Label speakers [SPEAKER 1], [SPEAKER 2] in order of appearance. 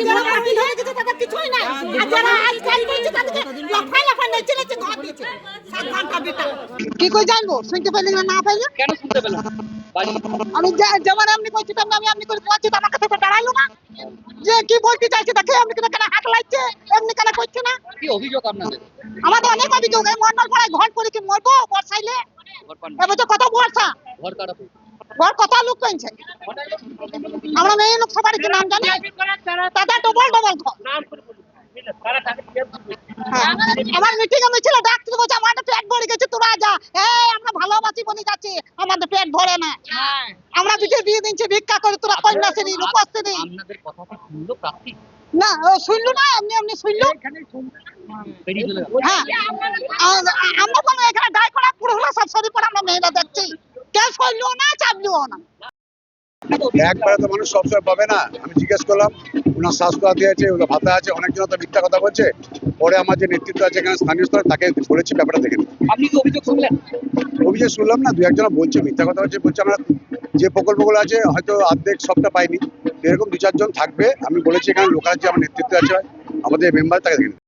[SPEAKER 1] যারা বাতিল হয়ে গেছে তাদের কিছুই নাই, আর যারা আজকাল করছে তাদেরকে লাফাই লাফাই নেচে নেচে ঘর দিচ্ছে 7 ঘন্টা বেটা। কি কই জানবো? শুনতে পেলি না পেলি?
[SPEAKER 2] কেন শুনতে পেলাম না?
[SPEAKER 1] আমি যেমন এমনি করছি তেমনি আমি এমনি করে বলছি, তো আমার কাছে তো দাঁড়াইলো না যে কি বলতে চাইছে, দেখে এমনি কেন কেন হাত লাগছে, এমনি কেন করছে না।
[SPEAKER 2] কি অভিযোগ আপনাদের?
[SPEAKER 1] আমাদের অনেক অভিযোগ, এই মন্ডল পাড়ায় ঘর করে কি মরবো বর্ষাইলে?
[SPEAKER 2] ঘর পান না?
[SPEAKER 1] এবছর কত বর্ষা,
[SPEAKER 2] ঘর কাটা পড়ে।
[SPEAKER 1] ঘর কত লোক পেয়েছে, আমরা মেয়ে লোক সবার কি নাম জানি, তাদের ডবল ডবল ঘর। হ্যাঁ, আমার মিটিং এ মিছিল ডাকতে বলছে আমাদের পেট ভরে গেছে, তোরা যা। এই আমরা ভালোবাসি বলে যাচ্ছি, আমাদের পেট ভরে না, আমরা বিটির বিয়ে দিচ্ছি ভিক্ষা করে, তোরা কন্যাশ্রী রূপশ্রী।
[SPEAKER 2] আপনাদের কথা কি শুনলো প্রার্থী?
[SPEAKER 1] না ও শুনলো না, এমনি এমনি শুনলো।
[SPEAKER 2] বেরিয়ে চলে গেল।
[SPEAKER 1] হ্যাঁ, আমরা কোনো এখানে দায় করা পুরো হলো সব সরি পড়ে আমরা মেয়েরা দেখছি, কেউ শুনলো না চাপলিও না।
[SPEAKER 3] একবারে তো মানুষ সবসময় পাবে না। আমি জিজ্ঞেস করলাম, ওনার স্বাস্থ্য আছে, ওনার ভাতা আছে, অনেকজন তো মিথ্যা কথা বলছে। পরে আমার যে নেতৃত্ব আছে এখানে স্থানীয় স্তরে তাকে বলেছি ব্যাপারটা দেখে নিন।
[SPEAKER 2] আপনি কি অভিযোগ শুনলেন?
[SPEAKER 3] অভিযোগ শুনলাম না, দু একজন বলছে মিথ্যা কথা বলছে, আমরা যে প্রকল্পগুলো আছে হয়তো অর্ধেক সবটা পাইনি, এরকম 2-4 জন থাকবে। আমি বলেছি এখানে লোকাল যে আমার নেতৃত্ব আছে আমাদের মেম্বার, তাকে দেখে নিন।